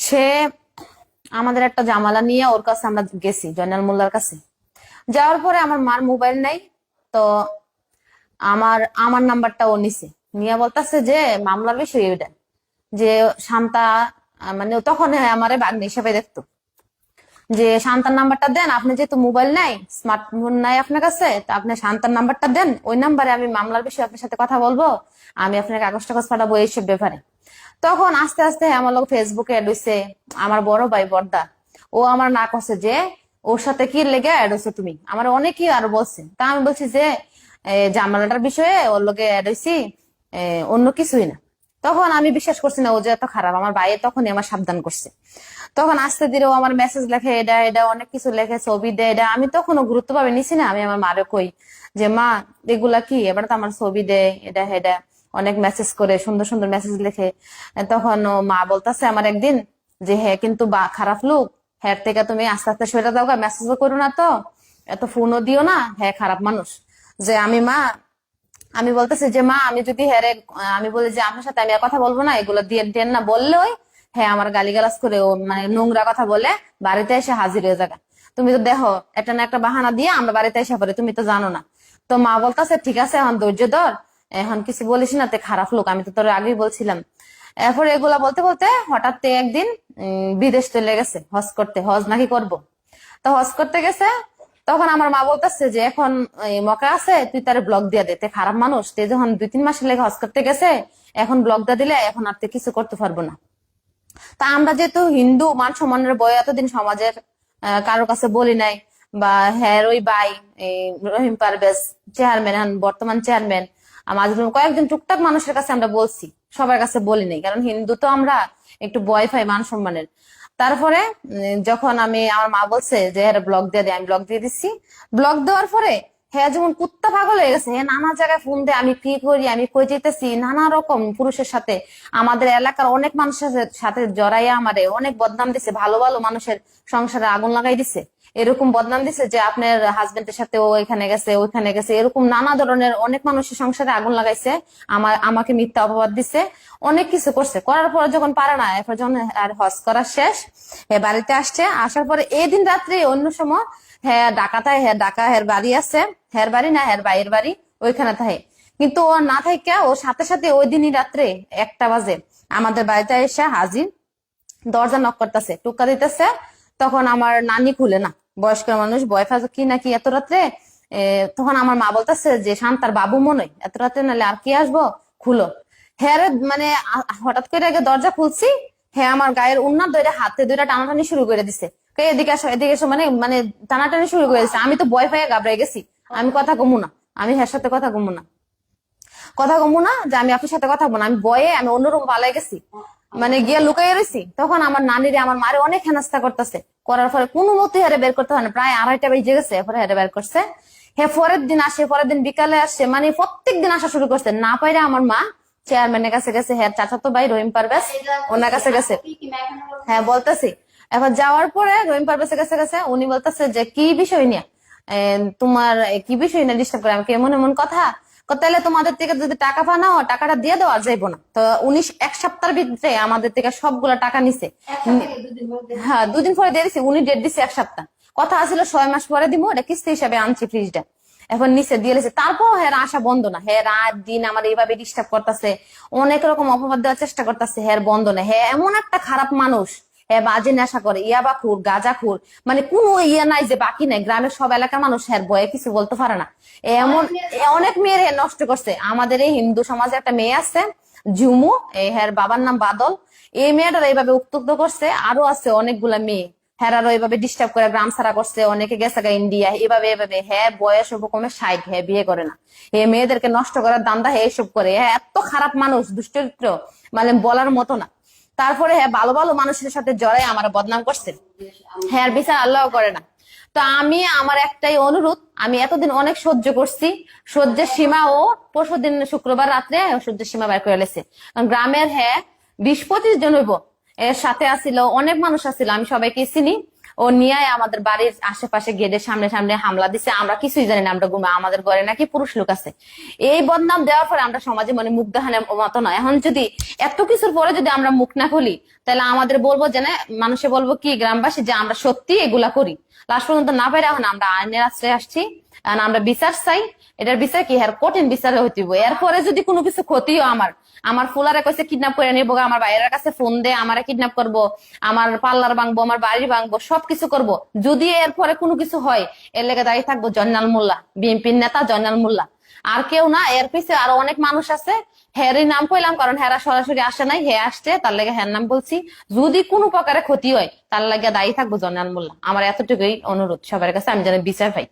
সে আমাদের একটা জামালা নিয়ে ওর কাছে আমরা গেছি, জয়নাল মোল্লার কাছে। যাওয়ার পরে আমার মার মোবাইল নাই, তো আমার আমার নাম্বারটা ও নিছে, নিয়ে বলতেছে যে মামলার বিষয় এটা, যে শান্তা, মানে তখন আমারে বাগ্নি হিসেবে দেখতো, যে শান্তার নাম্বারটা দেন, আপনি যেহেতু মোবাইল নাই, স্মার্টফোন নাই আপনার কাছে, তো আপনি শান্তার নাম্বারটা দেন, ওই নাম্বারে আমি মামলার বিষয়ে আপনার সাথে কথা বলবো, আমি আপনার কাগজ টাগজ পাঠাবো এইসব ব্যাপারে। তখন আস্তে আস্তে আমার লোক ফেসবুকে অ্যাড হইছে, আমার বড় ভাই বর্দা, ও আমার না করছে যে ওর সাথে কি লেগে অ্যাড হইছো তুমি, আমার অনেকেই আরো বলছে। তা আমি বলছি যে জামালাটার বিষয়ে ওর লোকে অ্যাড হইছি, অন্য কিছুই না। তখন আমি বিশ্বাস করছি না ও যে এত খারাপ, আমার ভাইয়ে তখনই আমার সাবধান করছে। তখন আস্তে ধীরে ও আমার মেসেজ লেখে, এটা এটা অনেক কিছু লেখে, ছবি দেয়, এটা আমি তখনও গুরুত্ব ভাবে নিছি না। আমি আমার মারে কই যে মা, এগুলা কি, এবার তো আমার ছবি দেয়, এটা এটা অনেক মেসেজ করে, সুন্দর সুন্দর মেসেজ লিখে। তখন ও মা বলতেছে আমার একদিন যে হ্যাঁ কিন্তু বা খারাপ লোক, হ্যাঁ থেকে তুমি আস্তে আস্তে সরে দাও, মেসেজও করো না, তো এত ফোনও দিও না, হ্যাঁ খারাপ মানুষ। যে আমি বলতেছি যে মা, আমি যদি হ্যারে আমি বলি যে আপনার সাথে আমি আর কথা বলবো না, এগুলো দিয়ে দেন না বললেই হ্যাঁ আমার গালিগালাজ করে, ও মানে নোংরা কথা বলে বাড়িতে এসে হাজির হয়ে যাবে। তুমি তো দেখো একটা না একটা বাহানা দিয়ে আমরা বাড়িতে এসে পড়ে, তুমি তো জানো না। তো মা বলতেছে ঠিক আছে, এখন ধৈর্য ধর, এখন কিছু বলিস না, তে খারাপ লোক, আমি তো তোর আগেই বলছিলাম। এরপর এগুলা বলতে বলতে হঠাৎ একদিন বিদেশ চলে গেছে হজ করতে, হজ নাকি করব। তো হজ করতে গেছে, তখন আমার মা বলতেছে যে এখন মকা আছে, তুই তার ব্লক দিয়ে দে, তে খারাপ মানুষ, তে যখন 2-3 মাসের লেগে হজ করতে গেছে, এখন ব্লক দিয়ে দিলে এখন আর তে কিছু করতে পারবো না। তা আমরা যেহেতু হিন্দু, মান সম্মানের বই এতদিন সমাজের কারোর কাছে বলি নাই, বা হ্যাঁ ওই ভাই রহিম পারভেজ চেয়ারম্যান, বর্তমান চেয়ারম্যান, আমাদের কয়েকজন টুকটাক মানুষের কাছে আমরা বলছি, সবার কাছে বলি নাই, কারণ হিন্দু তো আমরা একটু ভয় পাই মান সম্মানের। তারপরে যখন আমার মা বলছে যে হ্যাঁ ব্লক দিয়ে দে, আমি ব্লক দিয়ে দিচ্ছি। ব্লক দেওয়ার পরে হ্যাঁ যেমন কুত্তা পাগল হয়ে গেছে, হ্যাঁ নানা জায়গায় ফোন দেয়, আমি কি করি, আমি কই যেতেছি, নানা রকম পুরুষের সাথে, আমাদের এলাকার অনেক মানুষের সাথে জড়াইয়া আমারে অনেক বদনাম দিছে, ভালো ভালো মানুষের সংসারে আগুন লাগাই দিছে, এরকম বদনাম দিছে যে আপনার হাজবেন্ডের সাথে ও এখানে গেছে ওইখানে গেছে, এরকম নানা ধরনের অনেক মানুষের সংসারে আগুন লাগাইছে, আমাকে মিথ্যা অপবাদ দিছে, অনেক কিছু করছে। করার পরে যখন পারে না, এরপর যখন আর হজ করা শেষ, বাড়িতে আসছে, আসার পরে এই দিন রাত্রে অন্য সময় হ্যাঁ ডাকাতায়, হ্যাঁ ডাকা হের বাড়ি আছে, হের বাড়ি না হের বাইয়ের বাড়ি, ওইখানে থাকে। কিন্তু ও না থাকে, ও সাথে সাথে ওই দিনই রাত্রে 1টা বাজে আমাদের বাড়িতে এসে হাজির, দরজা নক করতেছে, টুকা দিতেছে। তখন আমার নানি খুলে না, বয়স্ক মানুষ, বয়ফা কি নাকি এত রাত্রে। তখন আমার মা বলতেছে যে শান্তার বাবু মনে হয়, এত রাত্রে নাহলে আর কি আসবো, খুলো। হ্যাঁ মানে হঠাৎ করে আগে দরজা খুলছি, হ্যাঁ আমার গায়ের উন্নার ধরে হাতে ধরে টানাটানি শুরু করে দিছে, এদিকে আসো এদিকে এসো, মানে মানে টানাটানি শুরু করে দিছে। আমি তো ভয় পাইয়া ঘাবড়ে গেছি, আমি কথা কমু না, আমি হ্যার সাথে কথা কমু না, কথা কমু না, যে আমি আপনার সাথে কথা বলবো না, আমি ভয়ে আমি অন্যরকম পালাই গেছি, মানে গিয়া লুকাই রয়েছি। তখন আমার নানিরে আমার মারে অনেক হেনস্থা করতেছে, করার পরে কোনো মতে হারে বের করতে হয় না, প্রায় 2:30 বেজে গেছে, এরপরে হারে বের করছে। হ্যাঁ পরের দিন আসে, পরের দিন বিকালে আসছে, মানে প্রত্যেক দিন আসা শুরু করছে। না পাইরে আমার মা চেয়ারম্যানের কাছে গেছে, হ্যাঁ চাচাতো ভাই রহিম পারভেজ, ওনার কাছে গেছে। হ্যাঁ বলতেছি, এখন যাওয়ার পরে রহিম পারভেজের কাছে গেছে, উনি বলতেছে যে কি বিষয় নিয়ে তোমার, কি বিষয় নিয়ে ডিস্টার্ব করে, আমাকে এমন এমন কথা। তাহলে তোমাদের থেকে যদি টাকা পানাও, টাকাটা দিয়ে দেওয়া যাইবো না। তো উনি 1 সপ্তাহের ভিতরে আমাদের থেকে সবগুলা টাকা নিছে। হ্যাঁ 2 দিন পরে দিয়ে দিছে, উনি ডেট দিছে 1 সপ্তাহ, কথা আছিল 6 মাস পরে দিব, এটা কিস্তি হিসাবে আনছি ফ্রিজটা। এখন নিচে দিয়ে দিয়েছে, তারপর হ্যাঁ আশা বন্ধ না, হ্যাঁ রাত দিন আমার এইভাবে ডিস্টার্ব করতেছে, অনেক রকম অপবাদ দেওয়ার চেষ্টা করতেছে, হ্যাঁ বন্ধ না। হ্যাঁ এমন একটা খারাপ মানুষ, হ্যাঁ বাজে নেশা করে, ইয়াবাখুর গাঁজাখুর, মানে কোনো ইয়ে নাই যে বাকি নাই, গ্রামের সব এলাকার মানুষ হ্যাঁ ভয়ে কিছু বলতে পারে না। এমন অনেক মেয়ের হ্যাঁ নষ্ট করছে। আমাদের এই হিন্দু সমাজে একটা মেয়ে আছে ঝুমু, এই হ্যাঁ বাবার নাম বাদল, এই মেয়েটার এইভাবে উত্তক্ত করছে, আরো আছে অনেকগুলা মেয়ে, হ্যাঁ এইভাবে ডিস্টার্ব করে গ্রাম ছাড়া করছে, অনেকে গেছে ইন্ডিয়া, এভাবে এভাবে। হ্যাঁ বয়স কমে 60, হ্যাঁ বিয়ে করে না, হ্যাঁ মেয়েদেরকে নষ্ট করার দান্দা হ্যাঁ এইসব করে, হ্যাঁ এত খারাপ মানুষ, দুশ্চরিত্র, মানে বলার মতো না। তারপরে হ্যাঁ ভালো ভালো মানুষের সাথে জড়াই আমার বদনাম করছে, হ্যাঁ আর বিচার আল্লাহ করে না। তো আমার একটাই অনুরোধ, আমি এতদিন অনেক সহ্য করছি, সহ্যের সীমা ও পরশুদিন শুক্রবার রাত্রে সহ্যের সীমা বের করে লেছে। গ্রামের হ্যাঁ 20-25 জন হইব, এর সাথে আসিল অনেক মানুষ আসিল, আমি সবাইকে চিনি। ও নিয়ে আমাদের বাড়ির আশেপাশে গেটের সামনে সামনে হামলা দিছে, আমরা কিছুই জানি না, আমরা ঘুমা, আমাদের ঘরে নাকি পুরুষ লোক আছে। এই বদনাম দেওয়ার পরে আমরা সমাজে মানে মুখ দেখানোর মতো নয়। এখন যদি এত কিছুর পরে যদি আমরা মুখ না খুলি, তাহলে আমাদের বলবো যে না, মানুষে বলবো কি গ্রামবাসী যে আমরা সত্যি এগুলা করি। লাস্ট পর্যন্ত না পারে এখন আমরা আইনের আশ্রয় আসছি, আর আমরা বিচার চাই। এটার বিচার কি হ্যাঁ কঠিন বিচার হইতে হবে। এরপরে যদি কোনো কিছু ক্ষতিও আমার আমার ফুলারে কইছে কিডন্যাপ করে নিবো, আমার বাইরের কাছে ফোন দে আমারে কিডন্যাপ করবো, আমার পার্লার ভাঙবো, আমার বাড়ি ভাঙবো, সবকিছু করব। যদি এরপরে কোনো কিছু হয়, এর লেগে দাঁড়িয়ে থাকবো জয়নাল মোল্লা, বিএনপির নেতা জয়নাল মোল্লা, আর কেউ না। এর পিছে আরো অনেক মানুষ আছে, হেরই নাম কইলাম কারণ হেরা সরাসরি আসে নাই, হে আসছে তার লেগে হের নাম বলছি। যদি কোনো প্রকারে ক্ষতি হয় তার লাগে দায়ী থাকবো জয়নাল মোল্লা। আমার এতটুকুই অনুরোধ সবার কাছে, আমি যেন বিচার পাই।